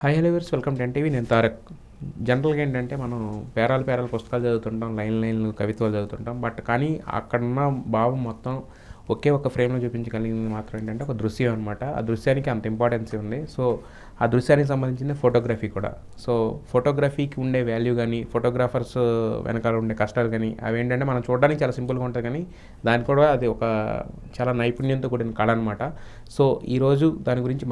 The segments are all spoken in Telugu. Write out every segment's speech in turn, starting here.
Hi hello viewers, welcome to NTV. నేను తారక్. జనరల్గా ఏంటంటే మనం పేరాలు పుస్తకాలు చదువుతుంటాం, లైన్లు కవిత్వాలు చదువుతుంటాం. బట్ కానీ అక్కడున్న భావం మొత్తం ఒకే ఒక ఫ్రేమ్లో చూపించగలిగింది మాత్రం ఏంటంటే ఒక దృశ్యం అనమాట. ఆ దృశ్యానికి అంత ఇంపార్టెన్స్ ఉంది. సో ఆ దృశ్యానికి సంబంధించిన ఫోటోగ్రఫీ కూడా. సో ఫోటోగ్రఫీకి ఉండే వాల్యూ కానీ, ఫోటోగ్రాఫర్స్ వెనకాల ఉండే కష్టాలు కానీ, అవి ఏంటంటే మనం చూడడానికి చాలా సింపుల్గా ఉంటుంది కానీ దానికి కూడా అది ఒక చాలా నైపుణ్యంతో కూడిన కళ అనమాట. సో ఈరోజు దాని గురించి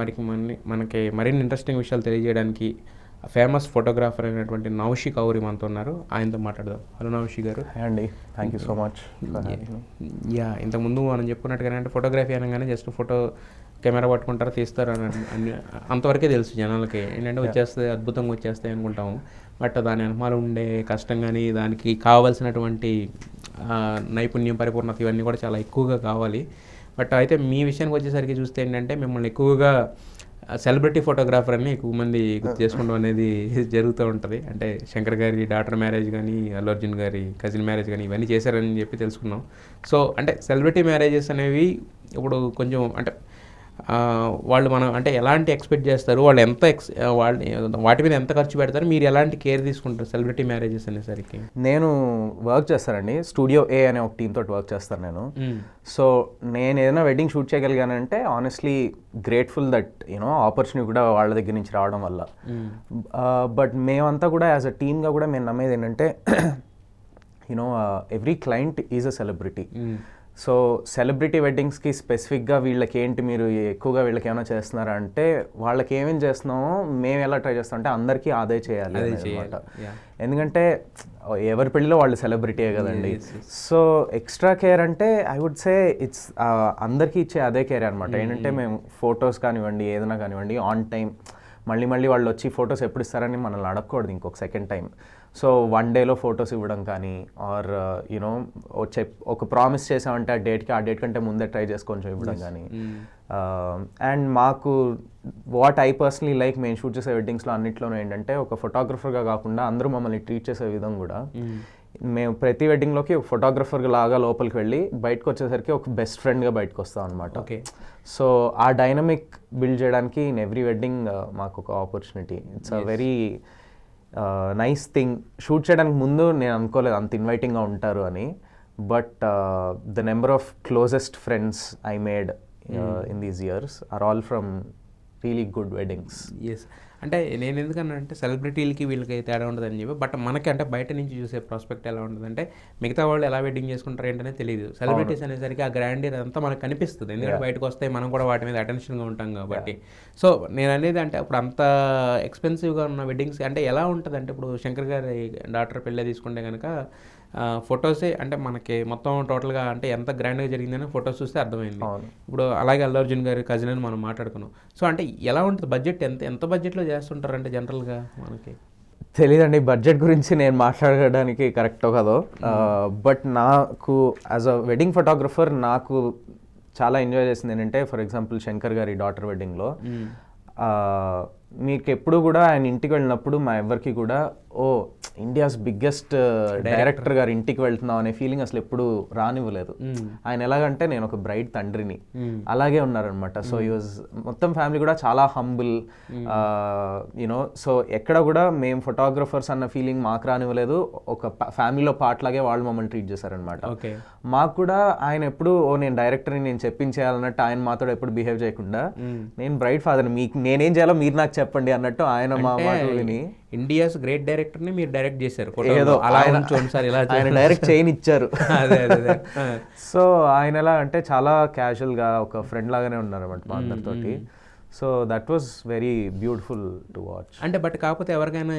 మనకి మరిన్ని ఇంట్రెస్టింగ్ విషయాలు తెలియజేయడానికి ఫేమస్ ఫోటోగ్రాఫర్ అయినటువంటి నౌషి కౌరి మనతో ఉన్నారు. ఆయనతో మాట్లాడదాం. హలో నౌషి గారు. అండి, థ్యాంక్ యూ సో మచ్. ఇంతకుముందు మనం చెప్పుకున్నట్టుగానే అంటే ఫోటోగ్రఫీ అనగానే జస్ట్ ఫోటో కెమెరా పట్టుకుంటారా, తీస్తారు అని అంతవరకే తెలుసు జనాలకి. ఏంటంటే వచ్చేస్తే అద్భుతంగా వచ్చేస్తాయి అనుకుంటాము. బట్ దాని వెనకాల ఉండే కష్టం కానీ, దానికి కావాల్సినటువంటి నైపుణ్యం, పరిపూర్ణత ఇవన్నీ కూడా చాలా ఎక్కువగా కావాలి. బట్ అయితే మీ విషయానికి వచ్చేసరికి చూస్తే ఏంటంటే మిమ్మల్ని ఎక్కువగా సెలబ్రిటీ ఫోటోగ్రాఫర్ అని ఎక్కువ మంది గుర్తు చేసుకోవడం అనేది జరుగుతూ ఉంటుంది. అంటే శంకర్ గారి డాటర్ మ్యారేజ్ కానీ, అల్లు అర్జున్ గారి కజిన్ మ్యారేజ్ కానీ ఇవన్నీ చేశారని చెప్పి తెలుసుకున్నాం. సో అంటే సెలబ్రిటీ మ్యారేజెస్ అనేవి ఇప్పుడు కొంచెం అంటే వాళ్ళు మనం అంటే ఎలాంటి ఎక్స్పెక్ట్ చేస్తారు, వాళ్ళు ఎంత వాటి మీద ఎంత ఖర్చు పెడతారు, మీరు ఎలాంటి కేర్ తీసుకుంటారు సెలబ్రిటీ మ్యారేజెస్ అనేసరికి? నేను వర్క్ చేస్తానండి, స్టూడియో ఏ అనే ఒక టీమ్ తోటి వర్క్ చేస్తాను నేను. సో నేను ఏదైనా వెడ్డింగ్ షూట్ చేయగలిగానంటే ఆనెస్ట్లీ గ్రేట్ఫుల్ దట్ ఆపర్చునిటీ కూడా వాళ్ళ దగ్గర నుంచి రావడం వల్ల. బట్ మేమంతా కూడా యాజ్ అ టీమ్గా కూడా మేము నమ్మేది ఏంటంటే every client is a celebrity. So celebrity వెడ్డింగ్స్కి స్పెసిఫిక్గా వీళ్ళకి ఏంటి, మీరు ఎక్కువగా వీళ్ళకి ఏమైనా చేస్తున్నారా అంటే వాళ్ళకి ఏమేమి చేస్తున్నామో మేము ఎలా ట్రై చేస్తాం అంటే అందరికీ అదే చేయాలి అనమాట. ఎందుకంటే ఎవరి పెళ్ళిలో వాళ్ళు సెలబ్రిటీయే కదండి. సో ఎక్స్ట్రా కేర్ అంటే ఐ వుడ్ సే ఇట్స్ అందరికీ ఇచ్చే అదే కేర్ అనమాట. ఏంటంటే మేము ఫొటోస్ కానివ్వండి, ఏదైనా కానివ్వండి ఆన్ టైం మళ్ళీ వాళ్ళు వచ్చి ఫొటోస్ ఎప్పుడు ఇస్తారని మనల్ని అడగకూడదు ఇంకొక సెకండ్ టైం. సో 1 డేలో ఫొటోస్ ఇవ్వడం కానీ, ఆర్ ఒక ప్రామిస్ చేసామంటే ఆ డేట్ కంటే ముందే ట్రై చేసి కొంచెం ఇవ్వడం కానీ. అండ్ మాకు వాట్ ఐ పర్సనలీ లైక్ మేము షూట్ చేసే వెడ్డింగ్స్లో అన్నింటిలోనూ ఏంటంటే ఒక ఫోటోగ్రఫర్గా కాకుండా అందరూ మమ్మల్ని ట్రీట్ చేసే విధం కూడా, మేము ప్రతి వెడ్డింగ్లోకి ఒక ఫోటోగ్రఫర్ లాగా లోపలికి వెళ్ళి బయటకు వచ్చేసరికి ఒక బెస్ట్ ఫ్రెండ్గా బయటకు వస్తాం అనమాట. సో ఆ డైనమిక్ బిల్డ్ చేయడానికి ఇన్ ఎవ్రీ వెడ్డింగ్ మాకు ఒక opportunity. It's a very nice thing. Shoot చేయడానికి ముందు నేను అనుకోలేదు అంత ఇన్వైటింగ్గా ఉంటారు అని. But the number of closest friends I made in these years are all from really good weddings. Yes, అంటే నేను ఎందుకన్నా అంటే సెలబ్రిటీలకి వీళ్ళకి తేడా ఉండదని చెప్పి, బట్ మనకి అంటే బయట నుంచి చూసే ప్రాస్పెక్ట్ ఎలా ఉంటుందంటే మిగతా వాళ్ళు ఎలా వెడ్డింగ్ చేసుకుంటారు ఏంటనే తెలియదు. సెలబ్రిటీస్ అనేసరికి ఆ గ్రాండీర్ అంతా మనకు కనిపిస్తుంది, ఎందుకంటే బయటకు వస్తే మనం కూడా వాటి మీద అటెన్షన్గా ఉంటాం కాబట్టి. సో నేను అనేది అంటే ఇప్పుడు అంత ఎక్స్పెన్సివ్గా ఉన్న వెడ్డింగ్స్ అంటే ఎలా ఉంటుంది అంటే, ఇప్పుడు శంకర్ గారి డాక్టర్ పెళ్ళి తీసుకుంటే కనుక ఫొటోసే అంటే మనకి మొత్తం టోటల్గా అంటే ఎంత గ్రాండ్గా జరిగిందని ఫొటోస్ చూస్తే అర్థమైంది. ఇప్పుడు అలాగే అల్లు అర్జున్ గారి కజిన్ అని మనం మాట్లాడుకున్నాం. సో అంటే ఎలా ఉంటుంది బడ్జెట్, ఎంత బడ్జెట్లో చేస్తుంటారంటే జనరల్గా మనకి తెలీదండి. బడ్జెట్ గురించి నేను మాట్లాడడానికి కరెక్టో కాదో, బట్ నాకు యాజ్ అ వెడ్డింగ్ ఫోటోగ్రఫర్ నాకు చాలా ఎంజాయ్ చేసింది ఏంటంటే, ఫర్ ఎగ్జాంపుల్ శంకర్ గారి డాటర్ వెడ్డింగ్లో మీకు ఎప్పుడు కూడా ఆయన ఇంటికి వెళ్ళినప్పుడు మా ఎవరికి కూడా ఇండియాస్ బిగ్గెస్ట్ డైరెక్టర్ గారి ఇంటికి వెళ్తున్నాం అనే ఫీలింగ్ అసలు ఎప్పుడు రానివ్వలేదు. ఆయన ఎలాగంటే నేను ఒక బ్రైడ్ తండ్రిని అలాగే ఉన్నారనమాట. సో ఈ వాజ్ మొత్తం ఫ్యామిలీ కూడా చాలా హంబుల్. సో ఎక్కడ కూడా మేము ఫోటోగ్రఫర్స్ అన్న ఫీలింగ్ మాకు రానివ్వలేదు. ఒక ఫ్యామిలీలో పార్ట్ లాగే వాళ్ళు మమ్మల్ని ట్రీట్ చేశారనమాట. మాకు కూడా ఆయన ఎప్పుడు నేను డైరెక్టర్ని నేను చెప్పించేయాలన్నట్టు ఆయన మాతో ఎప్పుడు బిహేవ్ చేయకుండా, నేను బ్రైడ్ ఫాదర్ని, మీకు నేనేం చేయాలో మీరు నాకు చెప్పండి అన్నట్టు ఆయన మా మాట విని ఇండియాస్ గ్రేట్ డైరెక్టర్ ని మీరు డైరెక్ట్ చేశారు. ఏదో ఆయన డైరెక్ట్ చేయని ఇచ్చారు. సో ఆయన ఎలా అంటే చాలా క్యాజువల్ గా ఒక ఫ్రెండ్ లాగానే ఉన్నారు అన్నమాట మా అందరితోటి. So that was very beautiful to watch. అంటే బట్ కాకపోతే ఎవరికైనా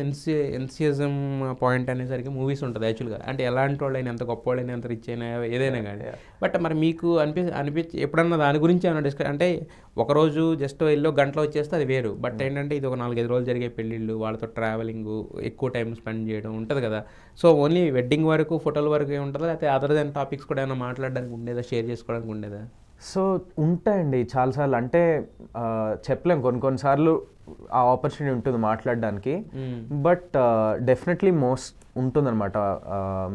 ఎన్సియజం పాయింట్ అనేసరికి మూవీస్ ఉంటుంది యాక్చువల్గా. అంటే ఎలాంటి వాళ్ళైనా, ఎంత గొప్ప వాళ్ళైనా, ఎంత రిచ్ అయినా, ఏదైనా కానీ. బట్ మరి మీకు అనిపించి ఎప్పుడన్నా దాని గురించి ఏమైనా డిస్కస్ అంటే ఒకరోజు జస్ట్ వెళ్ళి గంటలో వచ్చేస్తే అది వేరు. బట్ ఏంటంటే ఇది ఒక 4-5 రోజులు జరిగే పెళ్ళిళ్ళు, వాళ్ళతో ట్రావెలింగ్, ఎక్కువ టైం స్పెండ్ చేయడం ఉంటుంది కదా. సో ఓన్లీ వెడ్డింగ్ వరకు ఫోటోల వరకు ఉంటుందా, లేకపోతే అదర్ దెన్ టాపిక్స్ కూడా ఏమైనా మాట్లాడడానికి ఉండేదా, షేర్ చేసుకోవడానికి ఉండేదా? సో ఉంటాయండి చాలాసార్లు. అంటే చెప్పలేం, కొన్నిసార్లు ఆ ఆపర్చునిటీ ఉంటుంది మాట్లాడడానికి. బట్ డెఫినెట్లీ మోస్ట్ ఉంటుందన్నమాట.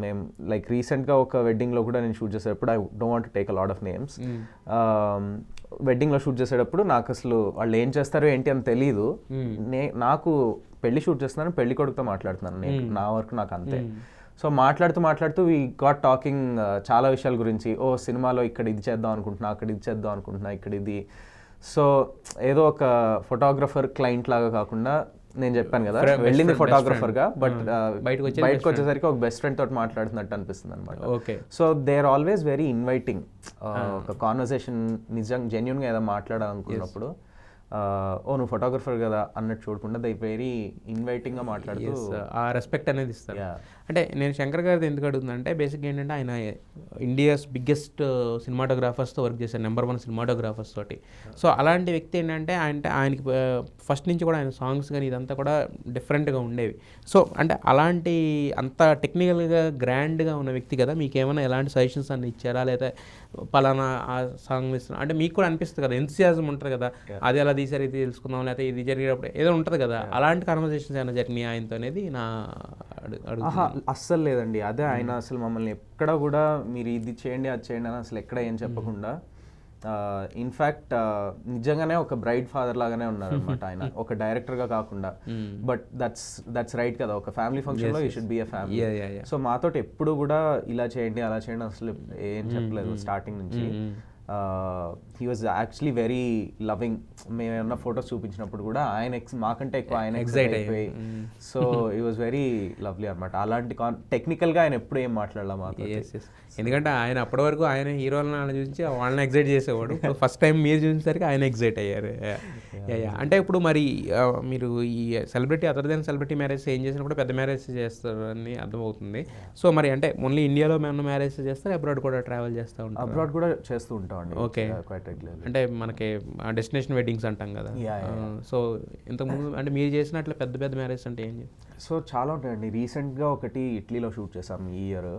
మేము లైక్ రీసెంట్గా ఒక వెడ్డింగ్లో కూడా నేను షూట్ చేసేటప్పుడు, I don't want to take a lot of names, వెడ్డింగ్లో షూట్ చేసేటప్పుడు నాకు అసలు వాళ్ళు ఏం చేస్తారో ఏంటి అని తెలియదు. నాకు పెళ్లి షూట్ చేస్తున్నాను, పెళ్లి కొడుకుతో మాట్లాడుతున్నాను, నా వరకు నాకు అంతే. సో మాట్లాడుతూ వీ గాట్ టాకింగ్ చాలా విషయాల గురించి. ఓ సినిమాలో ఇక్కడ ఇది చేద్దాం అనుకుంటున్నా, అక్కడ ఇది చేద్దాం అనుకుంటున్నా, ఇక్కడ ఇది. సో ఏదో ఒక ఫోటోగ్రఫర్ క్లయింట్ లాగా కాకుండా, నేను చెప్పాను కదా వెళ్ళింది ఫోటోగ్రఫర్గా, బట్ బయటకు వచ్చేసరికి ఒక బెస్ట్ ఫ్రెండ్ తోటి మాట్లాడుతున్నట్టు అనిపిస్తుంది అనమాట. So they are always very inviting. ఒక కాన్వర్సేషన్ జెన్యున్గా ఏదో మాట్లాడాలనుకున్నప్పుడు ఓ నువ్వు ఫోటోగ్రఫర్ కదా అన్నట్టు చూడకుండా దే వెరీ ఇన్వైటింగ్గా మాట్లాడుతూ ఆ రెస్పెక్ట్ అనేది ఇస్తారు. అంటే నేను శంకర్ గారిది ఎందుకు అడుగుతుందంటే బేసిక్గా ఏంటంటే ఆయన ఇండియాస్ బిగ్గెస్ట్ సినిమాటోగ్రాఫర్స్తో వర్క్ చేశారు, నెంబర్ 1 సినిమాటోగ్రాఫర్స్ తోటి. సో అలాంటి వ్యక్తి ఏంటంటే ఆయనకి ఫస్ట్ నుంచి కూడా ఆయన సాంగ్స్ కానీ ఇదంతా కూడా డిఫరెంట్గా ఉండేవి. సో అంటే అలాంటి అంత టెక్నికల్గా గ్రాండ్గా ఉన్న వ్యక్తి కదా, మీకు ఏమైనా ఎలాంటి సజెషన్స్ అన్ని ఇచ్చారా, లేదా పలానా ఆ సాంగ్ ఇస్తున్నా అంటే మీకు కూడా అనిపిస్తుంది కదా, ఎంతసియాజం ఉంటుంది కదా, అది ఎలా తీసారు ఇది తెలుసుకుందాం, లేకపోతే ఇది జరిగేటప్పుడు ఏదో ఉంటుంది కదా, అలాంటి కాన్వర్సేషన్స్ ఏమైనా జరిగినాయి ఆయనతో అనేది నా అస్సలు లేదండి. అదే ఆయన అసలు మమ్మల్ని ఎక్కడ కూడా మీరు ఇది చేయండి అది చేయండి అని అసలు ఎక్కడ ఏం చెప్పకుండా, ఇన్ఫ్యాక్ట్ నిజంగానే ఒక బ్రైడ్ ఫాదర్ లాగానే ఉన్నారు అనమాట ఆయన, ఒక డైరెక్టర్గా కాకుండా. బట్ దట్స్ రైట్ కదా, ఒక ఫ్యామిలీ ఫంక్షన్లో you should be a family. So మాతోటి ఎప్పుడు కూడా ఇలా చేయండి అలా చేయండి అసలు ఏం చెప్పలేదు స్టార్టింగ్ నుంచి. He was actually very loving. మేము ఏమన్నా ఫొటోస్ చూపించినప్పుడు కూడా ఆయన మాకంటే ఎక్కువ ఆయన ఎక్సైట్ అయిపోయి, so he was very lovely అనమాట. అలాంటి టెక్నికల్గా ఆయన ఎప్పుడు ఏం మాట్లాడలా మాతో. ఎందుకంటే ఆయన అప్పటి వరకు ఆయన హీరోలను చూసి వాళ్ళని ఎగ్జైట్ చేసేవాడు, ఫస్ట్ టైం మీరు చూసేసరికి ఆయన ఎగ్జైట్ అయ్యారు. అంటే ఇప్పుడు మరి మీరు ఈ celebrity other than celebrity marriage ఏం చేసినప్పుడు పెద్ద మ్యారేజ్ చేస్తారని అర్థమవుతుంది. సో మరి అంటే ఓన్లీ ఇండియాలో మేము మ్యారేజ్ చేస్తారు, అబ్రాడ్ కూడా ట్రావెల్ చేస్తూ ఉంటాం? అబ్రాడ్ కూడా చేస్తూ ఉంటాం. ఓకే, అంటే మనకి డెస్టినేషన్ వెడ్డింగ్స్ అంటాం కదా. సో ఇంతకుముందు అంటే మీరు చేసినట్లు పెద్ద పెద్ద మ్యారేజ్ అంటే ఏం? సో చాలా ఉంటాయండి. రీసెంట్గా ఒకటి ఇటలీలో షూట్ చేసాం ఈ ఇయర్.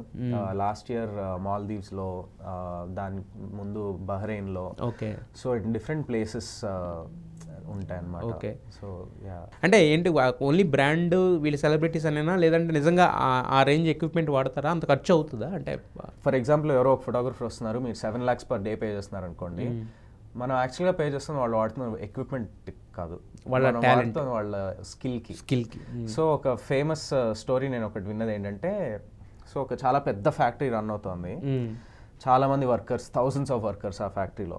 లాస్ట్ ఇయర్ మాల్దీవ్స్లో, దాని ముందు బహ్రెయిన్లో. ఓకే. సో డిఫరెంట్ ప్లేసెస్ ఉంటాయన్నమాట. ఓకే. సో అంటే ఏంటి ఓన్లీ బ్రాండ్ వీళ్ళు సెలబ్రిటీస్ అనేనా, లేదంటే నిజంగా ఆ రేంజ్ ఎక్విప్మెంట్ వాడతారా, అంత ఖర్చు అవుతుందా? అంటే ఫర్ ఎగ్జాంపుల్ ఎవరో ఒక ఫోటోగ్రఫర్ వస్తున్నారు, మీరు 7 lakhs per day పే చేస్తున్నారు అనుకోండి. మనం యాక్చువల్గా పే చేస్తున్న వాళ్ళు వాడుతున్న ఎక్విప్మెంట్ కాదు, వాళ్ళ టాలెంట్, వాళ్ళ స్కిల్కి. సో ఒక ఫేమస్ స్టోరీ నేను ఒకటి విన్నది ఏంటంటే, సో ఒక చాలా పెద్ద ఫ్యాక్టరీ రన్ అవుతుంది, చాలా మంది వర్కర్స్, థౌసండ్స్ ఆఫ్ వర్కర్స్ ఆ ఫ్యాక్టరీలో.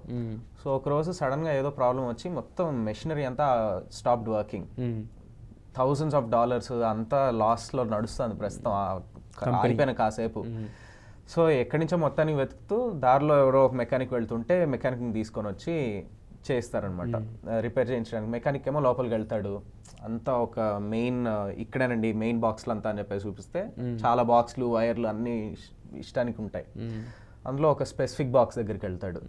సో ఒకరోజు సడన్గా ఏదో ప్రాబ్లం వచ్చి మొత్తం మెషినరీ అంతా stopped working, $thousands of dollars అంతా లాస్లో నడుస్తుంది ప్రస్తుతం, అయిపోయిన కాసేపు. సో ఎక్కడి నుంచో మొత్తానికి వెతుకుతూ దారిలో ఎవరో ఒక మెకానిక్ వెళ్తుంటే మెకానిక్ని తీసుకొని వచ్చి చేస్తారనమాట, రిపేర్ చేయించడానికి. మెకానిక్ ఏమో లోపలికి వెళ్తాడు, అంతా ఒక మెయిన్ ఇక్కడేనండి మెయిన్ బాక్స్లు అంతా అని చెప్పేసి చూపిస్తే చాలా బాక్స్లు వైర్లు అన్నీ ఇష్టానికి ఉంటాయి. అందులో ఒక స్పెసిఫిక్ బాక్స్ దగ్గరికి వెళ్తాడు,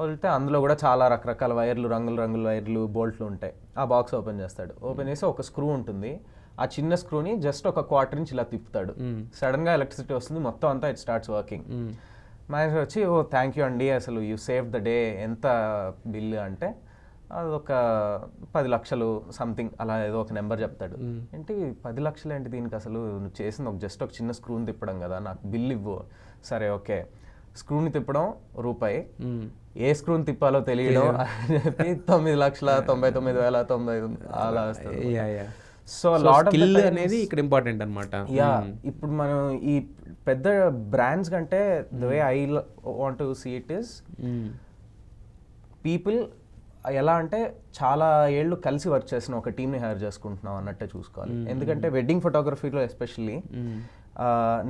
వెళ్తే అందులో కూడా చాలా రకరకాల వైర్లు, రంగుల వైర్లు, బోల్ట్లు ఉంటాయి. ఆ బాక్స్ ఓపెన్ చేస్తాడు, ఓపెన్ చేసి ఒక స్క్రూ ఉంటుంది, ఆ చిన్న స్క్రూని జస్ట్ ఒక 1/4 inch ఇలా తిప్పుతాడు, సడన్గా ఎలక్ట్రిసిటీ వస్తుంది, మొత్తం అంతా ఇట్ స్టార్ట్స్ వర్కింగ్. మేనేజర్ వచ్చి ఓ థ్యాంక్ యూ అండి, అసలు యూ సేవ్ ద డే, ఎంత బిల్లు అంటే అదొక 10 lakhs సంథింగ్ అలా ఏదో ఒక నెంబర్ చెప్తాడు. ఏంటి 10 lakhs ఏంటి దీనికి, అసలు నువ్వు చేసింది జస్ట్ ఒక చిన్న స్క్రూని తిప్పడం కదా, నాకు బిల్ ఇవ్వు. సరే ఓకే, స్క్రూని తిప్పడం రూపాయి, ఏ స్క్రూని తిప్పాలో తెలియడం అని చెప్పి 9,99,090 అలా వస్తుంది. సో స్కిల్ అనేది ఇక్కడ ఇంపార్టెంట్ అనమాట. ఇప్పుడు మనం ఈ పెద్ద బ్రాండ్స్ కంటే the way I want to see it is, people ఎలా అంటే చాలా ఏళ్ళు కలిసి వర్క్ చేసిన ఒక టీమ్ని హైర్ చేసుకుంటున్నాం అన్నట్టే చూసుకోవాలి. ఎందుకంటే వెడ్డింగ్ ఫోటోగ్రఫీలో ఎస్పెషల్లీ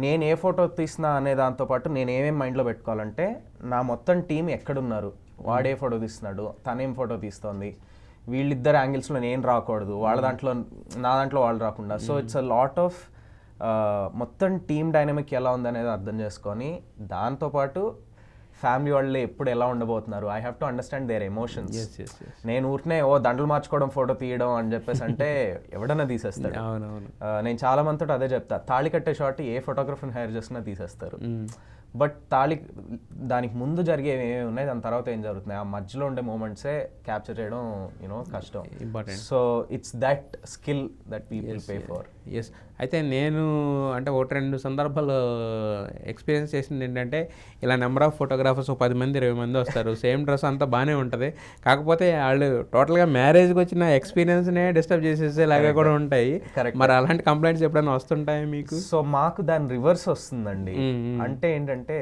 నేను ఏ ఫోటో తీసినా అనే దాంతోపాటు నేను ఏమేమి మైండ్లో పెట్టుకోవాలంటే, నా మొత్తం టీం ఎక్కడున్నారు, వాడే ఫోటో తీస్తున్నాడు, తనేం ఫోటో తీస్తోంది, వీళ్ళిద్దరు యాంగిల్స్లో నేను రాకూడదు, వాళ్ళ దాంట్లో నా దాంట్లో వాళ్ళు రాకుండా. So it's a lot of మొత్తం టీమ్ డైనమిక్ ఎలా ఉందనేది అర్థం చేసుకొని, దాంతోపాటు ఫ్యామిలీ వాళ్ళే ఎప్పుడు ఎలా ఉండబోతున్నారు, I have to understand their emotions. నేను ఊరినే దండలు మార్చుకోవడం ఫోటో తీయడం అని చెప్పేసి అంటే ఎవడన్నా తీసేస్తాడు. నేను చాలా మందితో అదే చెప్తా, తాళి కట్టే షాట్ ఏ ఫోటోగ్రఫర్ని హైర్ చేసినా తీసేస్తారు. బట్ దానికి ముందు జరిగేవి ఏమేమి ఉన్నాయి, దాని తర్వాత ఏం జరుగుతున్నాయి, ఆ మధ్యలో ఉండే మూమెంట్సే క్యాప్చర్ చేయడం కష్టం. Important. So it's that skill that people pay for. Yes. అయితే నేను అంటే 1-2 సందర్భాలు ఎక్స్పీరియన్స్ చేసింది ఏంటంటే, ఇలా నెంబర్ ఆఫ్ ఫోటోగ్రాఫర్స్ 10 మంది 20 మంది వస్తారు, సేమ్ డ్రెస్ అంతా బాగానే ఉంటుంది, కాకపోతే వాళ్ళు టోటల్గా మ్యారేజ్కి వచ్చిన ఎక్స్పీరియన్స్నే డిస్టర్బ్ చేసేసేలాగా కూడా ఉంటాయి. మరి అలాంటి కంప్లైంట్స్ ఎప్పుడైనా వస్తుంటాయి మీకు? సో మాకు దాని రివర్స్ వస్తుందండి. అంటే ఏంటంటే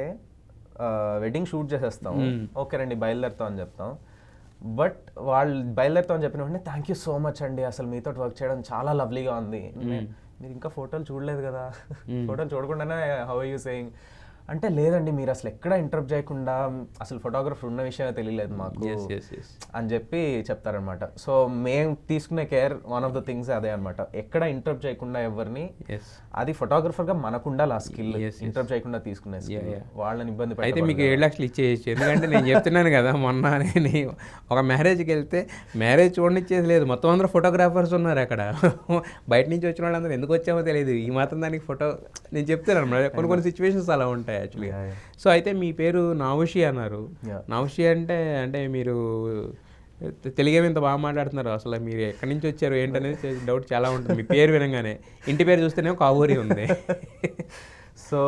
వెడ్డింగ్ షూట్ చేసేస్తాం, ఓకే రండి బయలుదేరుతాం అని చెప్తాం, బట్ వాళ్ళు బయలుదేరుతాం అని చెప్పిన వెంటనే థ్యాంక్ యూ సో మచ్ అండి, అసలు మీతో వర్క్ చేయడం చాలా లవ్లీగా ఉంది. మీరు ఇంకా ఫోటోలు చూడలేదు కదా, ఫోటోలు చూడకుండానే హౌ ఆర్ యూ సేయింగ్ అంటే, లేదండి మీరు అసలు ఎక్కడ ఇంటరప్ట్ చేయకుండా, అసలు ఫోటోగ్రఫర్ ఉన్న విషయమే తెలియలేదు మాకు అని చెప్పి చెప్తారనమాట. సో మేము తీసుకునే care one of the things అదే అనమాట, ఎక్కడ ఇంటరప్ట్ చేయకుండా ఎవరిని, అది ఫోటోగ్రఫర్గా మనకు ఉండాలి ఆ స్కిల్, ఇంటరప్ట్ చేయకుండా తీసుకునే స్కిల్. వాళ్ళని ఇబ్బంది పెట్టి అయితే మీకు 7 లక్షలు ఇచ్చేయచ్చు. ఎందుకంటే నేను చెప్తున్నాను కదా, మొన్న నేను ఒక మ్యారేజ్కి వెళ్తే మ్యారేజ్ చూడనిచ్చేది లేదు, మొత్తం అందరూ ఫోటోగ్రాఫర్స్ ఉన్నారు అక్కడ. బయట నుంచి వచ్చిన వాళ్ళందరూ ఎందుకు వచ్చామో తెలియదు, ఈ మాత్రం దానికి ఫోటో నేను చెప్తాను అనమాట. కొన్ని సిచ్యువేషన్స్ అలా ఉంటాయి యాక్చువల్గా. సో అయితే మీ పేరు నావుషి అన్నారు. నావుషి అంటే మీరు తెలుగు ఇంత బాగా మాట్లాడుతున్నారు, అసలు మీరు ఎక్కడి నుంచి వచ్చారు ఏంటనేది డౌట్ చాలా ఉంటుంది మీ పేరు వినగానే. ఇంటి పేరు చూస్తేనే కావూరి ఉంది. సో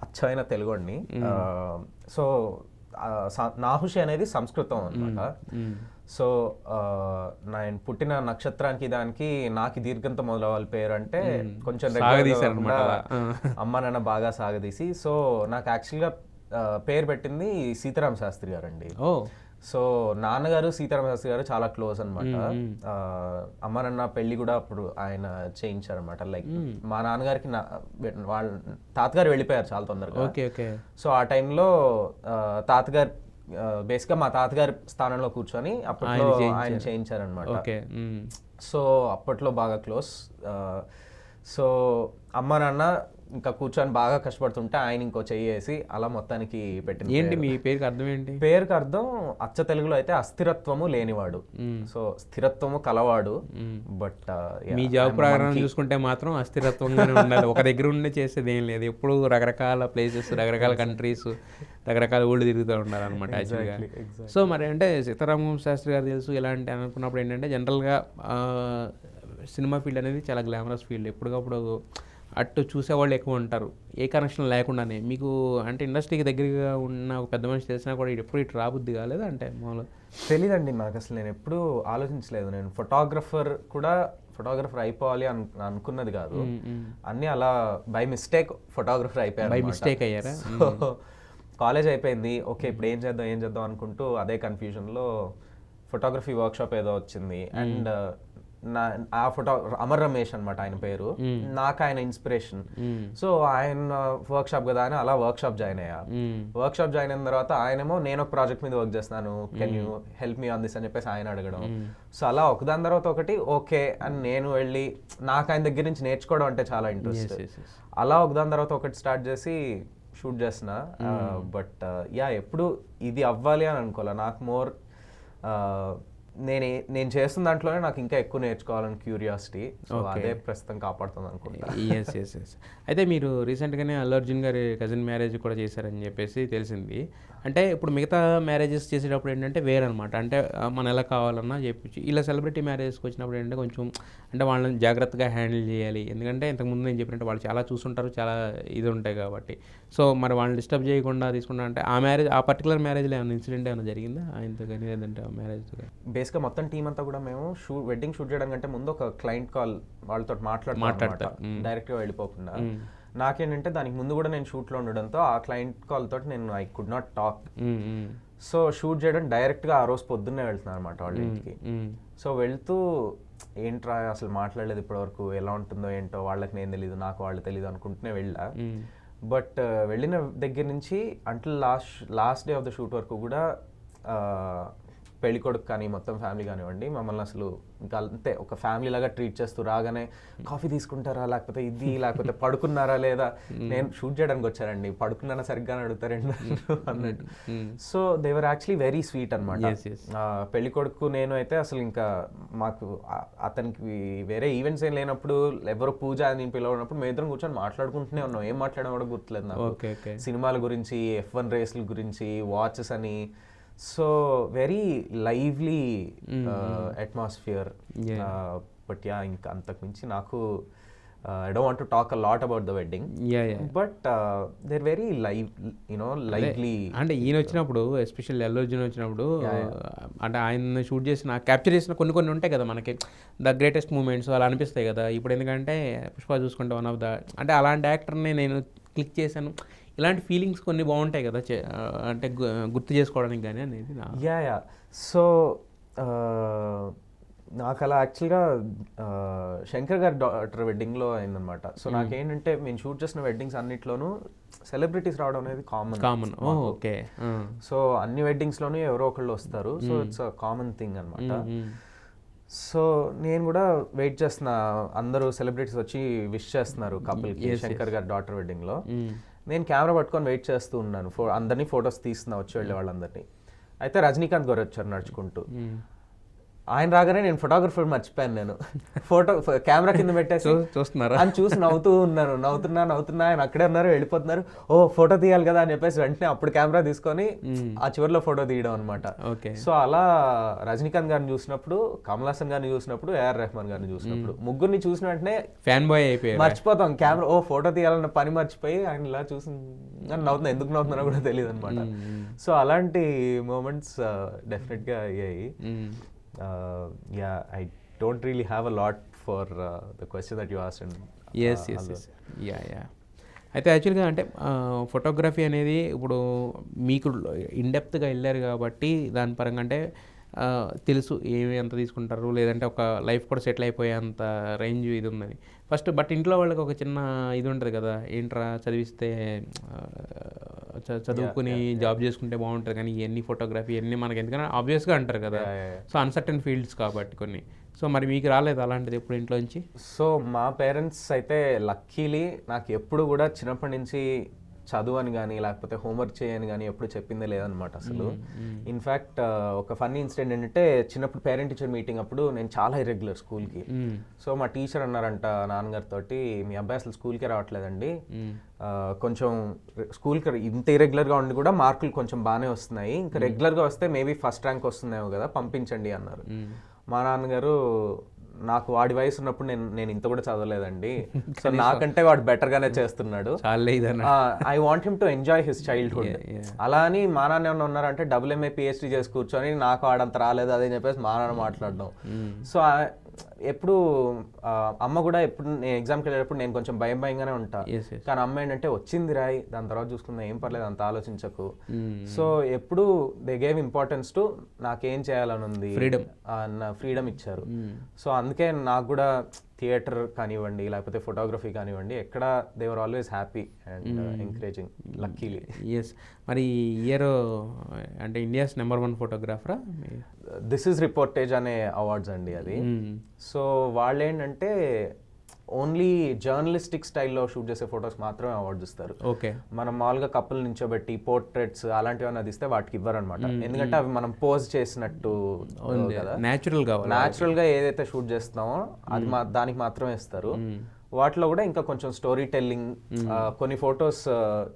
అచ్చమైన తెలుగు అండి. సో నాహుషి అనేది సంస్కృతం అనమాట. సో నేను పుట్టిన నక్షత్రానికి దానికి నాకు దీర్ఘంతో మొదలవ్వాలి పేరు అంటే కొంచెం అమ్మ నాన్న బాగా సాగదీసి, సో నాకు యాక్చువల్గా పేరు పెట్టింది సీతారామ శాస్త్రి గారు అండి. సో నాన్నగారు సీతారామ శాస్త్రి గారు చాలా క్లోజ్ అనమాట. అమ్మ నాన్న పెళ్లి కూడా అప్పుడు ఆయన చేయించారనమాట. లైక్ మా నాన్నగారికి వాళ్ళ తాతగారు వెళ్ళిపోయారు చాలా తొందరగా. సో ఆ టైంలో తాతగారు బేసిక్గా మా తాతగారి స్థానంలో కూర్చొని అప్పట్లో ఆయన చేయించారనమాట. సో అప్పట్లో బాగా క్లోజ్. సో అమ్మ నాన్న ఇంకా కూర్చొని బాగా కష్టపడుతుంటే ఆయన ఇంకో చెయ్యేసి అలా మొత్తానికి పెట్టింది. ఏంటి మీ పేరుకి అర్థం ఏంటి? పేరుకి అర్థం అచ్చ తెలుగులో అయితే అస్థిరత్వము లేనివాడు, సో స్థిరత్వము కలవాడు. బట్ మీ జాబ్ ప్రకారం చూసుకుంటే మాత్రం అస్థిరత్వంగానే ఉండాలి, ఒక దగ్గర ఉండి చేసేది ఏం లేదు, ఎప్పుడు రకరకాల ప్లేసెస్, రకరకాల కంట్రీస్, రకరకాల ఊళ్ళు తిరుగుతూ ఉండాలన్నమాట యాక్చువల్గా. సో మరి అంటే సీతారామ శాస్త్రి గారు తెలుసు ఇలాంటి అనుకున్నప్పుడు ఏంటంటే, జనరల్గా సినిమా ఫీల్డ్ అనేది చాలా గ్లామరస్ ఫీల్డ్, ఎప్పటికప్పుడు అటు చూసేవాళ్ళు ఎక్కువ ఉంటారు, ఏ కనెక్షన్ లేకుండానే. మీకు అంటే ఇండస్ట్రీకి దగ్గరగా ఉన్న ఒక పెద్ద మనిషి తెలిసినా కూడా ఎప్పుడు ఇటు రాబుద్ది కాలేదు అంటే? మామూలు తెలీదండి నాకు, అసలు నేను ఎప్పుడూ ఆలోచించలేదు. నేను ఫోటోగ్రఫర్ అయిపోవాలి అనుకున్నది కాదు, అన్నీ అలా బై మిస్టేక్ ఫోటోగ్రఫర్ అయిపోయాను. బై మిస్టేక్ అయ్యారా? కాలేజ్ అయిపోయింది, ఓకే ఇప్పుడు ఏం చేద్దాం అనుకుంటూ అదే కన్ఫ్యూజన్లో ఫోటోగ్రఫీ వర్క్షాప్ ఏదో వచ్చింది. అండ్ ఆ అమర్ రమేష్ అనమాట ఆయన పేరు, నాకు ఆయన ఇన్స్పిరేషన్. సో ఆయన వర్క్షాప్ కదా అని అలా వర్క్షాప్ జాయిన్ అయ్యా. వర్క్షాప్ జాయిన్ అయిన తర్వాత ఆయనేమో నేను ఒక ప్రాజెక్ట్ మీద వర్క్ చేస్తున్నాను, can you help me on this అని చెప్పేసి ఆయన అడగడం. సో అలా ఒకదాని తర్వాత ఒకటి ఓకే అని నేను వెళ్ళి, నాకు ఆయన దగ్గర నుంచి నేర్చుకోవడం అంటే చాలా ఇంట్రెస్ట్. అలా ఒకదాని తర్వాత ఒకటి స్టార్ట్ చేసి షూట్ చేస్తున్నా. బట్ ఎప్పుడు ఇది అవ్వాలి అని అనుకోలే, నాకు మోర్ నేను చేస్తున్న దాంట్లోనే నాకు ఇంకా ఎక్కువ నేర్చుకోవాలని క్యూరియాసిటీ, సో అదే ప్రస్తుతం కాపాడుతుంది అనుకుంటా. అయితే మీరు రీసెంట్గానే అల్లు అర్జున్ గారి కజిన్ మ్యారేజ్ కూడా చేశారని చెప్పేసి తెలిసింది. అంటే ఇప్పుడు మిగతా మ్యారేజెస్ చేసేటప్పుడు ఏంటంటే వేరనమాట, అంటే మనం ఎలా కావాలన్నా చెప్పి, ఇలా సెలబ్రిటీ మ్యారేజ్కి వచ్చినప్పుడు ఏంటంటే కొంచెం అంటే వాళ్ళని జాగ్రత్తగా హ్యాండిల్ చేయాలి, ఎందుకంటే ఇంతకుముందు నేను చెప్పినట్టు వాళ్ళు చాలా చూస్తుంటారు, చాలా ఇది ఉంటాయి కాబట్టి. సో మరి వాళ్ళని డిస్టర్బ్ చేయకుండా తీసుకుంటా అంటే ఆ పర్టికులర్ మ్యారేజ్లో ఏమైనా ఇన్సిడెంట్ ఏమైనా జరిగిందా ఆయనతో కానీ, లేదంటే ఆ మ్యారేజ్తో? బేసిక్గా మొత్తం టీం అంతా కూడా మేము వెడ్డింగ్ షూట్ చేయడం కంటే ముందు ఒక క్లయింట్ కాల్ వాళ్ళతో మాట్లాడతాం డైరెక్ట్గా వెళ్ళిపోకుండా. నాకేంటంటే దానికి ముందు కూడా నేను షూట్లో ఉండడంతో ఆ క్లయింట్ కాల్ తోటి నేను I could not talk. So shoot చేయడం డైరెక్ట్గా ఆ రోజు పొద్దున్నే వెళ్తున్నాను అనమాట వాళ్ళ ఇంటికి. సో వెళ్తూ ఏంట్రా అసలు మాట్లాడలేదు ఇప్పటివరకు, ఎలా ఉంటుందో ఏంటో, వాళ్ళకి నేను తెలీదు, నాకు వాళ్ళు తెలీదు అనుకుంటూనే వెళ్ళా. బట్ వెళ్ళిన దగ్గర నుంచి until last day of the shoot వరకు కూడా పెళ్లి కొడుకు కానీ మొత్తం ఫ్యామిలీ కానివ్వండి మమ్మల్ని అసలు ఇంకా అంతే ఒక ఫ్యామిలీ లాగా ట్రీట్ చేస్తూ రాగానే కాఫీ తీసుకుంటారా లేకపోతే ఇది లేకపోతే పడుకున్నారా లేదా, నేను షూట్ చేయడానికి వచ్చారండి పడుకున్నారా సరిగ్గా అడుగుతారండి అన్నట్టు. So they were actually very sweet అనమాట. పెళ్లి కొడుకు నేను అయితే అసలు ఇంకా మాకు అతనికి వేరే ఈవెంట్స్ ఏం లేనప్పుడు ఎవరో పూజ అని పిలవనప్పుడు మేము ఇద్దరం కూర్చొని మాట్లాడుకుంటూనే ఉన్నాం. ఏం మాట్లాడడం కూడా గుర్తులేదు నాకు. సినిమాల గురించి, F1 రేస్ల గురించి, వాచెస్ అని. So very lively atmosphere. But yeah ఇంకా అంతకు మించి నాకు I don't want to talk a lot about the wedding. But they're very lively. అంటే ఈయన వచ్చినప్పుడు ఎస్పెషల్లీ అల్లు అర్జున్ వచ్చినప్పుడు అంటే ఆయన షూట్ చేసిన క్యాప్చర్ చేసిన కొన్ని ఉంటాయి కదా మనకి ద గ్రేటెస్ట్ మూమెంట్స్ అలా అనిపిస్తాయి కదా. ఇప్పుడు ఎందుకంటే పుష్ప చూసుకుంటే వన్ ఆఫ్ ద అంటే అలాంటి యాక్టర్ని నేను క్లిక్ చేశాను, ఇలాంటి ఫీలింగ్స్ కొన్ని బాగుంటాయి కదా అంటే గుర్తు చేసుకోవడానికి కానీ అనేది. సో నాకు అలా యాక్చువల్గా శంకర్ గారి డాటర్ వెడ్డింగ్లో అయిందనమాట. సో నాకేంటంటే మేము షూట్ చేసిన వెడ్డింగ్స్ అన్నిట్లోనూ సెలబ్రిటీస్ రావడం అనేది కామన్. ఓకే. సో అన్ని వెడ్డింగ్స్లోనూ ఎవరో ఒకళ్ళు వస్తారు. So it's a common thing అనమాట. సో నేను కూడా వెయిట్ చేస్తున్నా, అందరూ సెలబ్రిటీస్ వచ్చి విష్ చేస్తున్నారు కపుల్కి శంకర్ గారి డాటర్ వెడ్డింగ్లో. నేను కెమెరా పట్టుకొని వెయిట్ చేస్తూ ఉన్నాను, అందరినీ ఫొటోస్ తీస్తున్నా వచ్చి వెళ్ళే వాళ్ళందరినీ. అయితే రజనీకాంత్ గారు వచ్చారు నడుచుకుంటూ. ఆయన రాగానే నేను ఫోటోగ్రఫర్ మర్చిపోయాను. నేను కెమెరా కింద పెట్టేసి చూస్తున్నారు అని చూసి నవ్వుతున్నా ఆయన అక్కడే ఉన్నారు, వెళ్ళిపోతున్నారు. ఓ ఫోటో తీయాలి కదా అని చెప్పేసి వెంటనే అప్పుడు కెమెరా తీసుకొని ఆ చివరిలో ఫోటో తీయడం అనమాట. సో అలా రజనీకాంత్ గారిని చూసినప్పుడు, కమల్ హాసన్ గారిని చూసినప్పుడు, AR రెహమాన్ గారిని చూసినప్పుడు, ముగ్గురిని చూసిన వెంటనే ఫ్యాన్ బాయ్ అయిపోయి మర్చిపోతాం కెమెరా. ఓ ఫోటో తీయాలన్న పని మర్చిపోయి ఆయన ఇలా చూసి నవ్వుతున్నా, ఎందుకు నవ్వుతున్నారో కూడా తెలియదు అనమాట. సో అలాంటి మూమెంట్స్ డెఫినెట్ గా అయ్యాయి. I don't really have a lot for the question that you asked. Yes. అయితే యాక్చువల్గా అంటే ఫోటోగ్రఫీ అనేది ఇప్పుడు మీకు ఇన్డెప్త్గా వెళ్ళారు కాబట్టి దాని పరంగా అంటే తెలుసు ఏమి ఎంత తీసుకుంటారు, లేదంటే ఒక లైఫ్ కూడా సెటిల్ అయిపోయే అంత రేంజ్ ఇది ఉందని ఫస్ట్. బట్ ఇంట్లో వాళ్ళకి ఒక చిన్న ఇది ఉంటుంది కదా, ఏంట్రా చదివిస్తే చదువుకుని జాబ్ చేసుకుంటే బాగుంటుంది కానీ ఇవన్నీ ఫోటోగ్రఫీ ఇవన్నీ మనకి ఎందుకన్నా ఆబ్వియస్గా అంటారు కదా. సో అన్సర్టన్ ఫీల్డ్స్ కాబట్టి కొన్ని. సో మరి మీకు రాలేదు అలాంటిది ఎప్పుడు ఇంట్లోంచి? సో మా పేరెంట్స్ అయితే లక్కీలీ నాకు ఎప్పుడు కూడా చిన్నప్పటి నుంచి చదువు అని కానీ లేకపోతే హోంవర్క్ చేయని కానీ ఎప్పుడు చెప్పిందే లేదనమాట అసలు. ఇన్ఫ్యాక్ట్ ఒక ఫన్నీ ఇన్సిడెంట్ ఏంటంటే, చిన్నప్పుడు పేరెంట్ టీచర్ మీటింగ్ అప్పుడు నేను చాలా ఇర్రెగ్యులర్ స్కూల్కి. సో మా టీచర్ అన్నారంట నాన్నగారితో, మీ అబ్బాయి అసలు స్కూల్కే రావట్లేదండి, కొంచెం స్కూల్కి ఇంత ఇర్రెగ్యులర్గా ఉండి కూడా మార్కులు కొంచెం బాగానే వస్తున్నాయి, ఇంకా రెగ్యులర్గా వస్తే మేబీ ఫస్ట్ ర్యాంక్ వస్తుందేమో కదా, పంపించండి అన్నారు. మా నాన్నగారు, నాకు వాడి వయసు ఉన్నప్పుడు నేను ఇంత కూడా చదవలేదండి, సో నాకంటే వాడు బెటర్ గానే చేస్తున్నాడు, I want him to enjoy his childhood. అలా అని మా నాన్న ఏమన్నా ఉన్నారంటే WMA PhD చేసి కూర్చొని నాకు వాడంత రాలేదు అదే చెప్పేసి మా నాన్న మాట్లాడడం. సో ఎప్పుడు అమ్మ కూడా ఎప్పుడు నేను ఎగ్జామ్కి వెళ్ళేటప్పుడు నేను కొంచెం భయంగానే ఉంటా, కానీ అమ్మ ఏంటంటే వచ్చింది రాయి దాని తర్వాత చూసుకుందా, ఏం పర్లేదు అంత ఆలోచించకు. సో ఎప్పుడు దే గేవ్ ఇంపార్టెన్స్ టు నాకేం చేయాలని ఉంది, ఫ్రీడమ్ ఇచ్చారు. సో అందుకే నాకు కూడా థియేటర్ కానివ్వండి లేకపోతే ఫోటోగ్రఫీ కానివ్వండి ఎక్కడ they were always happy and encouraging, luckily. Yes. మరి ఇయర్ అంటే ఇండియాస్ నెంబర్ 1 ఫోటోగ్రాఫరా? దిస్ ఈజ్ రిపోర్టేజ్ అనే అవార్డ్స్ అండి అది. సో వాళ్ళు ఏంటంటే ఓన్లీ జర్నలిస్టిక్ స్టైల్లో షూట్ చేసే ఫొటోస్ మాత్రమే అవార్డ్స్ ఇస్తారు. ఓకే. మనం మామూలుగా కప్పులు నించోబెట్టి పోర్ట్రేట్స్ అలాంటివి అన్నది ఇస్తే వాటికి ఇవ్వరు అనమాట, ఎందుకంటే అవి మనం పోజ్ చేసినట్టు కదా, న్యాచురల్ గా ఏదైతే షూట్ చేస్తున్నామో అది దానికి మాత్రమే ఇస్తారు. వాటిలో కూడా ఇంకా కొంచెం స్టోరీ టెల్లింగ్, కొన్ని ఫొటోస్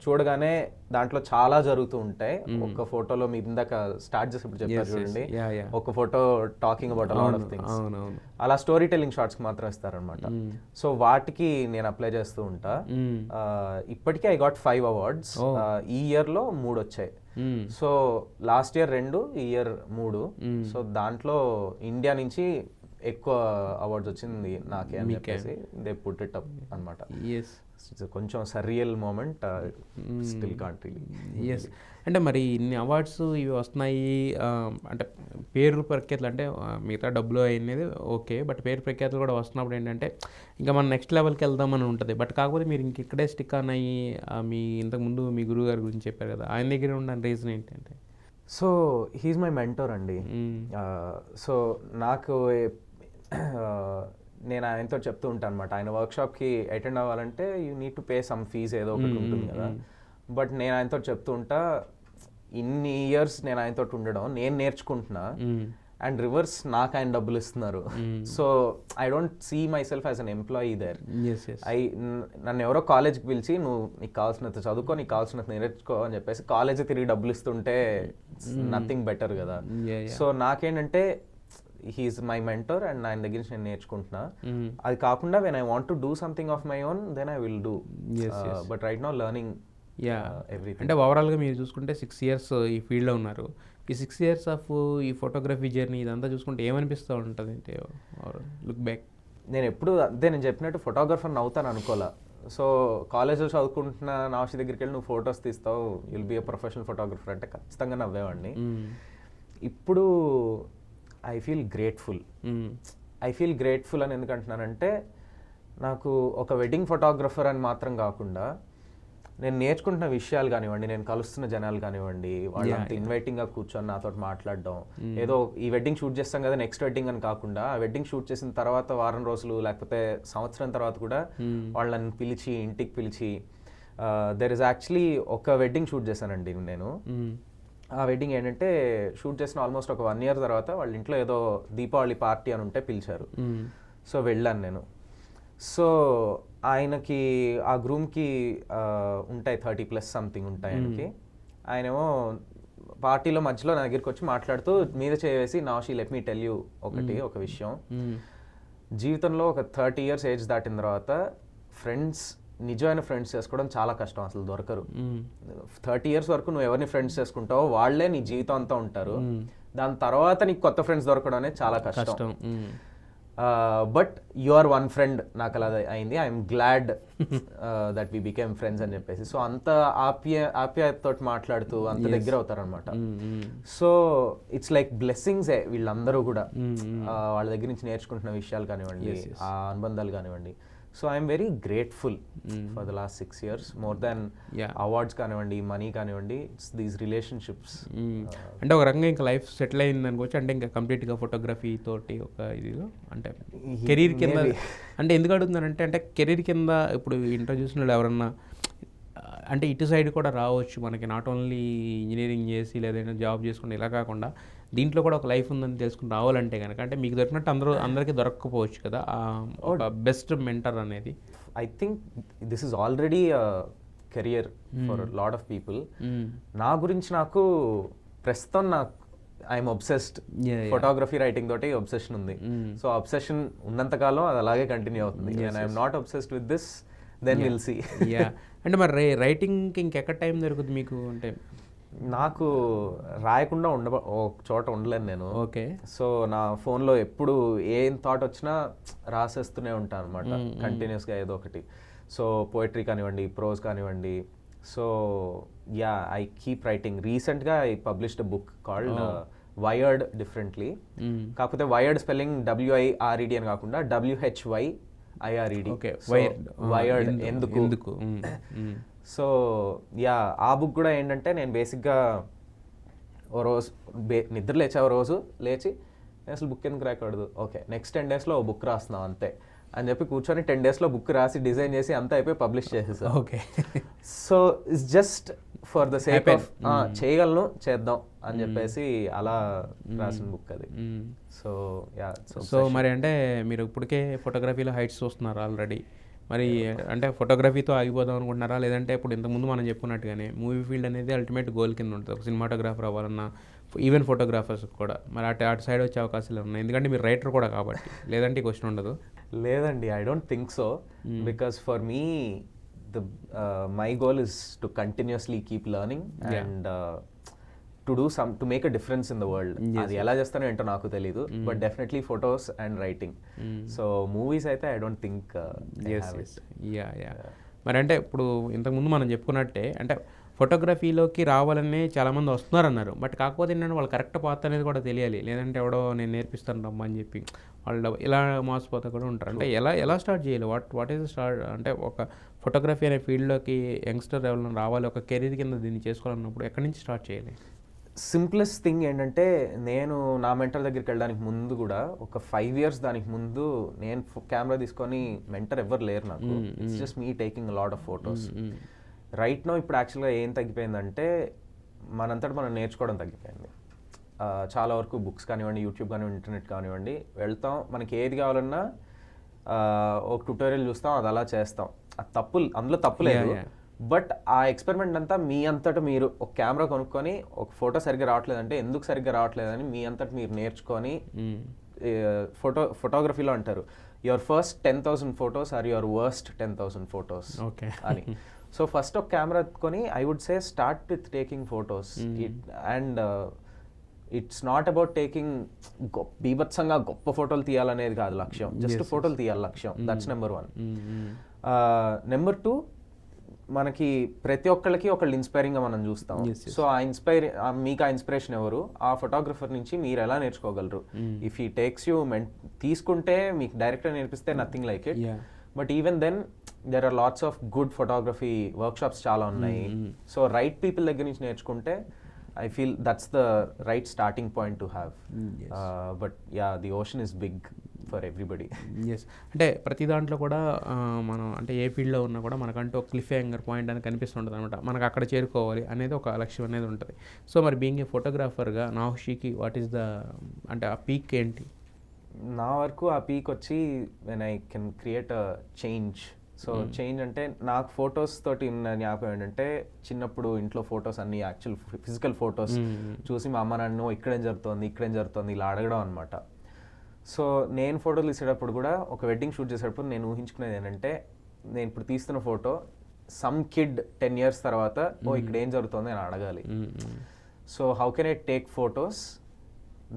చూడగానే దాంట్లో చాలా జరుగుతూ ఉంటాయి. ఒక ఫోటోలో మీరు ఇందాక స్టార్ట్ చేసేప్పుడు చెప్పారు చూడండి, ఒక photo talking about lot of things, అలా స్టోరీ టెల్లింగ్ షార్ట్స్ మాత్రం ఇస్తారనమాట. సో వాటికి నేను అప్లై చేస్తూ ఉంటా. ఇప్పటికీ I got 5 అవార్డ్స్. ఈ ఇయర్ లో 3 వచ్చాయి. సో లాస్ట్ ఇయర్ 2, ఈ ఇయర్ 3. సో దాంట్లో ఇండియా నుంచి ఎక్కువ అవార్డ్స్ వచ్చింది నాకే అని చెప్పేసి దే పుట్ ఇట్ అప్ అనమాట. కొంచెం surreal moment, still can't really. Yes. అంటే మరి ఇన్ని అవార్డ్స్ ఇవి వస్తున్నాయి అంటే పేరు ప్రఖ్యాతులు అంటే మిగతా డబ్బులు అనేది ఓకే, బట్ పేరు ప్రఖ్యాతులు కూడా వస్తున్నప్పుడు ఏంటంటే ఇంకా మనం నెక్స్ట్ లెవెల్కి వెళ్దామని ఉంటుంది. బట్ కాకపోతే మీరు ఇంక ఇక్కడే స్టిక్ ఆన్ అయ్యి మీ ఇంతకుముందు మీ గురువు గారి గురించి చెప్పారు కదా, ఆయన దగ్గర ఉన్న రీజన్ ఏంటంటే? సో హీస్ మై మెంటోర్ అండి. సో నాకు నేను ఆయనతో చెప్తూ ఉంటాను అనమాట, ఆయన వర్క్షాప్కి అటెండ్ అవ్వాలంటే you need to pay some fees ఏదో ఒకటి ఉంటుంది కదా. బట్ నేను ఆయనతో చెప్తూ ఉంటా, ఇన్ని ఇయర్స్ నేను ఆయనతో ఉండడం, నేను నేర్చుకుంటున్నా, అండ్ రివర్స్ నాకు ఆయన డబ్బులు ఇస్తున్నారు. So I don't see myself as an employee there. నన్ను ఎవరో కాలేజ్కి పిలిచి నువ్వు నీకు కావాల్సినంత చదువుకో, నీకు కావాల్సినంత నేర్చుకో అని చెప్పేసి కాలేజ్ తిరిగి డబ్బులు ఇస్తుంటే నథింగ్ బెటర్ కదా. సో నాకేంటంటే హీఈస్ మై మెంటర్ అండ్ ఆయన దగ్గర నుంచి నేను నేర్చుకుంటున్నా. అది కాకుండా when I want to do something of my own then I will do. But right now learning everything. అంటే ఓవరాల్గా మీరు చూసుకుంటే 6 years ఈ ఫీల్డ్లో ఉన్నారు. ఈ 6 years ఆఫ్ ఈ ఫోటోగ్రఫీ జర్నీ ఇదంతా చూసుకుంటే ఏమనిపిస్తూ ఉంటుంది అంటే లుక్ బ్యాక్? నేను ఎప్పుడు అదే నేను చెప్పినట్టు ఫోటోగ్రఫర్ని అవుతాను అనుకోలే. సో కాలేజ్లో చదువుకుంటున్న నాషి దగ్గరికి వెళ్ళి నువ్వు ఫొటోస్ తీస్తావు, you'll be a professional photographer అంటే ఖచ్చితంగా నవ్వేవాడిని. ఇప్పుడు ఐ ఫీల్ గ్రేట్ఫుల్. అని ఎందుకంటున్నానంటే, నాకు ఒక వెడ్డింగ్ ఫోటోగ్రఫర్ అని మాత్రం కాకుండా నేను నేర్చుకుంటున్న విషయాలు కానివ్వండి, నేను కలుస్తున్న జనాలు కానివ్వండి, వాళ్ళంత ఇన్వైటింగ్గా కూర్చొని నాతో మాట్లాడడం, ఏదో ఈ వెడ్డింగ్ షూట్ చేస్తాం కదా నెక్స్ట్ వెడ్డింగ్ అని కాకుండా, ఆ వెడ్డింగ్ షూట్ చేసిన తర్వాత వారం రోజులు లేకపోతే సంవత్సరం తర్వాత కూడా వాళ్ళని పిలిచి ఇంటికి పిలిచి, దెర్ ఇస్ యాక్చువల్లీ ఒక వెడ్డింగ్ షూట్ చేశానండి నేను. ఆ వెడ్డింగ్ ఏంటంటే షూట్ చేసిన ఆల్మోస్ట్ ఒక 1 year తర్వాత వాళ్ళ ఇంట్లో ఏదో దీపావళి పార్టీ అని ఉంటే పిలిచారు. సో వెళ్ళాను నేను. సో ఆయనకి ఆ గ్రూమ్కి ఉంటాయి 30+ సంథింగ్ ఉంటాయి ఆయనకి. ఆయనేమో పార్టీలో మధ్యలో నా దగ్గరికి వచ్చి మాట్లాడుతూ మీద చేసి, నాషి లెట్ మీ టెల్ యూ ఒక విషయం, జీవితంలో ఒక 30 years ఏజ్ దాటిన తర్వాత నిజమైన ఫ్రెండ్స్ చేసుకోవడం చాలా కష్టం, అసలు దొరకరు. 30 years వరకు నువ్వు ఎవరిని ఫ్రెండ్స్ చేసుకుంటావో వాళ్ళే నీ జీవితం అంతా ఉంటారు. దాని తర్వాత నీకు కొత్త ఫ్రెండ్స్ దొరకడం అనేది చాలా కష్టం. But you are one friend, నాకు అలా అయింది. I'm glad that we became friends అని చెప్పేసి. సో అంత ఆప్యాయతతో మాట్లాడుతూ అంత దగ్గర అవుతారనమాట. సో ఇట్స్ లైక్ బ్లెస్సింగ్సే వీళ్ళందరూ కూడా. వాళ్ళ దగ్గర నుంచి నేర్చుకుంటున్న విషయాలు కానివ్వండి, ఆ అనుబంధాలు కానివ్వండి. So I'm very grateful for the last 6 years. More than awards కానివ్వండి, మనీ కానివ్వండి, ఇట్స్ దీస్ రిలేషన్షిప్స్. అంటే ఒక రకంగా ఇంకా లైఫ్ సెటిల్ అయింది అనుకోవచ్చు. అంటే ఇంకా కంప్లీట్గా ఫోటోగ్రఫీ తోటి ఒక ఇది అంటే కెరీర్ కింద. అంటే ఎందుకు అడుగుతున్నానంటే, అంటే కెరీర్ కింద ఇప్పుడు ఇంటర్వ్యూస్ ఎవరన్నా అంటే ఇటు సైడ్ కూడా రావచ్చు మనకి, నాట్ ఓన్లీ ఇంజనీరింగ్ చేసి లేదంటే జాబ్ చేసుకుని ఇలా కాకుండా దీంట్లో కూడా ఒక లైఫ్ ఉందని తెలుసుకుని రావాలంటే కనుక, అంటే మీకు దొరికినట్టు అందరికీ దొరకకపోవచ్చు కదా ఒక బెస్ట్ మెంటర్ అనేది. I think this is already career for lot of people. నా గురించి నాకు ప్రస్తుతం ఐఎమ్ ఒబ్సెస్డ్. ఫోటోగ్రఫీ రైటింగ్ తోటి ఒబ్సెషన్ ఉంది. సో అబ్సెషన్ ఉన్నంతకాలం అది అలాగే కంటిన్యూ అవుతుంది. And I'm not obsessed with this, then will see. అంటే మరి రైటింగ్కి ఇంకెక్కడ టైం దొరుకుతుంది మీకు? అంటే నాకు రాయకుండా ఒక చోట ఉండలేను నేను. ఓకే. సో నా ఫోన్లో ఎప్పుడు ఏం థాట్ వచ్చినా రాసేస్తూనే ఉంటాను అనమాట, కంటిన్యూస్గా ఏదో ఒకటి. సో పోయిటరీ కానివ్వండి, ప్రోజ్ కానివ్వండి. So yeah, I keep writing. రీసెంట్గా I published book called wired differently. కాకపోతే వైర్డ్ స్పెల్లింగ్ WIRED అని కాకుండా WHYIRED. వైర్డ్ ఎందుకు. సో యా, ఆ బుక్ కూడా ఏంటంటే, నేను బేసిక్గా ఓ రోజు నిద్ర లేచా, ఓ రోజు లేచి అసలు బుక్ ఎందుకు రాయకూడదు, ఓకే నెక్స్ట్ 10 daysలో ఓ బుక్ రాస్తున్నాం అంతే అని చెప్పి కూర్చొని 10 daysలో బుక్ రాసి డిజైన్ చేసి అంతా అయిపోయి పబ్లిష్ చేసేసా. Okay. So it's just for the sake of చేయగలను, చేద్దాం అని చెప్పేసి అలా రాసిన బుక్ అది. So yeah. సో మరి అంటే మీరు ఇప్పటికే ఫోటోగ్రఫీలో హైట్స్ చూస్తున్నారు ఆల్రెడీ. మరి అంటే ఫోటోగ్రఫీతో ఆగిపోదాం అనుకుంటున్నారా, లేదంటే ఇప్పుడు ఇంతకుముందు మనం చెప్పుకున్నట్టుగానే మూవీ ఫీల్డ్ అనేది అల్టిమేట్ గోల్ కింద ఉంటుంది, ఒక సినిమాటోగ్రాఫర్ అవ్వాలన్నా, ఈవెన్ ఫోటోగ్రాఫర్స్ కూడా మరి అటు సైడ్ వచ్చే అవకాశాలు ఉన్నాయి, ఎందుకంటే మీరు రైటర్ కూడా కాబట్టి? లేదంటే ఈ క్వశ్చన్ ఉండదు. లేదండి, I don't think so. Because for me my goal is to continuously keep learning and to make a difference in the world. అది ఎలా చేస్తానో ఏంటో నాకు తెలీదు, but definitely photos and writing. So movies అయితే ఐ డోంట్ థింక్. మరి అంటే ఇప్పుడు ఇంతకుముందు మనం చెప్పుకున్నట్టే, అంటే ఫోటోగ్రఫీలోకి రావాలని చాలామంది వస్తున్నారన్నారు, బట్ కాకపోతే ఏంటంటే వాళ్ళు కరెక్ట్ పాత్ అనేది కూడా తెలియాలి, లేదంటే ఎవడో నేను నేర్పిస్తాను రమ్మా అని చెప్పి వాళ్ళు ఇలా మోసపోతా కూడా ఉంటారు. అంటే ఎలా స్టార్ట్ చేయాలి? What is start? అంటే ఒక ఫోటోగ్రఫీ అనే ఫీల్డ్లోకి యంగ్స్టర్ ఎవరైనా రావాలి, ఒక కెరీర్ కింద దీన్ని చేసుకోవాలన్నప్పుడు ఎక్కడి నుంచి స్టార్ట్ చేయాలి? సింప్లెస్ట్ థింగ్ ఏంటంటే నేను నా మెంటర్ దగ్గరికి వెళ్ళడానికి ముందు కూడా ఒక 5 years దానికి ముందు నేను కెమెరా తీసుకొని మెంటర్ ఎవరు లేరు నాకు. It's just me taking lot of photos. Right now ఇప్పుడు యాక్చువల్గా ఏం తగ్గిపోయిందంటే మనంతటా మనం నేర్చుకోవడం తగ్గిపోయింది. చాలా వరకు బుక్స్ కానివ్వండి, యూట్యూబ్ కానివ్వండి, ఇంటర్నెట్ కానివ్వండి, వెళ్తాం, మనకి ఏది కావాలన్నా ఒక ట్యూటోరియల్ చూస్తాం, అది అలా చేస్తాం. అది అందులో తప్పు లేదు. బట్ ఆ ఎక్స్పెరిమెంట్ అంతా మీ అంతటా మీరు ఒక కెమెరా కొనుక్కొని ఒక ఫోటో సరిగ్గా రావట్లేదంటే ఎందుకు సరిగ్గా రావట్లేదని మీ అంతటా మీరు నేర్చుకొని, ఫోటోగ్రఫీలో అంటారు your first 10,000 photos are your worst 10,000 photos అని. సో ఫస్ట్ ఒక కెమెరా కొని I would say start with taking photos. And it's not about taking బీభత్సంగా గొప్ప ఫోటోలు తీయాలనేది కాదు లక్ష్యం, జస్ట్ ఫోటోలు తీయాలి లక్ష్యం. That's number 1. నెంబర్ 2, మనకి ప్రతి ఒక్కళ్ళకి ఒకళ్ళు ఇన్స్పైరింగ్గా మనం చూస్తాం. సో మీకు ఆ ఇన్స్పిరేషన్ ఎవరు, ఆ ఫోటోగ్రఫర్ నుంచి మీరు ఎలా నేర్చుకోగలరు. ఇఫ్ ఈ టేక్స్ యూ తీసుకుంటే మీకు డైరెక్ట్గా నేర్పిస్తే nothing like it. But even then there are lots of good photography workshops చాలా ఉన్నాయి. సో రైట్ పీపుల్ దగ్గర నుంచి నేర్చుకుంటే I feel that's the right starting point to have. But yeah, the ocean is big for everybody. Yes, అంటే ప్రతి దాంట్లో కూడా మనం అంటే ఏ ఫీల్డ్లో ఉన్నా కూడా మనకంటూ ఒక క్లిఫ్ హ్యాంగర్ పాయింట్ అని కనిపిస్తుంటుంది అనమాట. మనకు అక్కడ చేరుకోవాలి అనేది ఒక లక్ష్యం అనేది ఉంటుంది. సో మరి బీయింగ్ ఏ ఫోటోగ్రాఫర్గా నాహుషీకి వాట్ ఈస్ ద అంటే ఆ పీక్ ఏంటి? నా వరకు ఆ పీక్ వచ్చి when I can create a change. So change అంటే నాకు ఫొటోస్ తోటి ఉన్న జ్ఞాపకం ఏంటంటే చిన్నప్పుడు ఇంట్లో ఫొటోస్ అన్ని యాక్చువల్ ఫిజికల్ ఫొటోస్ చూసి మా అమ్మ నన్ను ఇక్కడేం జరుగుతుంది ఇలా అడగడం అనమాట. సో నేను ఫోటోలు తీసేటప్పుడు కూడా ఒక వెడ్డింగ్ షూట్ చేసేటప్పుడు నేను ఊహించుకునేది ఏంటంటే నేను ఇప్పుడు తీస్తున్న ఫోటో సమ్ కిడ్ 10 years తర్వాత ఇక్కడ ఏం జరుగుతుంది అని అడగాలి. So how can I take photos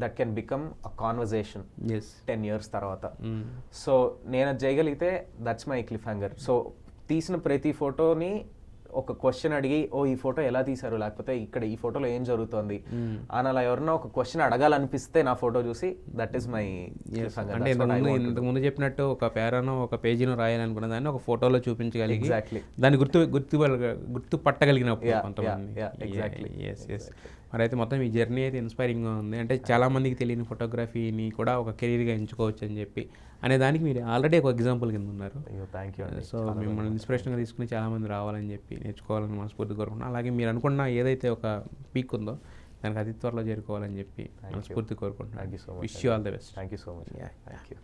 that can become a conversation 10 years తర్వాత. సో నేను అది చేయగలిగితే that's my cliff hanger. So తీసిన ప్రతి ఫోటోని ఒక క్వశ్చన్ అడిగి ఈ ఫోటో ఎలా తీశారు, లేకపోతే ఇక్కడ ఈ ఫోటోలో ఏం జరుగుతుంది అని అలా ఎవరన్నా ఒక క్వశ్చన్ అడగాలనిపిస్తే నా ఫోటో చూసి that is my cliff hanger. అంటే ఇంతకుముందు చెప్పినట్టు ఒక పేరానో ఒక పేజీనో రాయాలనుకున్న దాన్ని ఒక ఫోటోలో చూపించగలిగి ఎగ్జాక్ట్లీ దాన్ని గుర్తుపట్టగలిగినప్పుడు కొంతమంది. ఎగ్జాక్ట్లీ. మరి అయితే మొత్తం ఈ జర్నీ అయితే ఇన్స్పైరింగ్గా ఉంది. అంటే చాలామందికి తెలియని ఫోటోగ్రఫీని కూడా ఒక కెరీర్గా ఎంచుకోవచ్చు అని చెప్పి అనే దానికి మీరు ఆల్రెడీ ఒక ఎగ్జాంపుల్ కింద ఉన్నారు. Thank you. సో మిమ్మల్ని ఇన్స్పిరేషన్గా తీసుకుని చాలామంది రావాలని చెప్పి నేర్చుకోవాలని మనస్ఫూర్తి కోరుకుంటున్నాను. అలాగే మీరు అనుకున్న ఏదైతే ఒక పీక్ ఉందో దానికి అతి త్వరలో చేరుకోవాలని చెప్పి మనస్ఫూర్తి కోరుకుంటున్నాను. Thank you so much. Wish you all the best. Thank you so much. Thank you.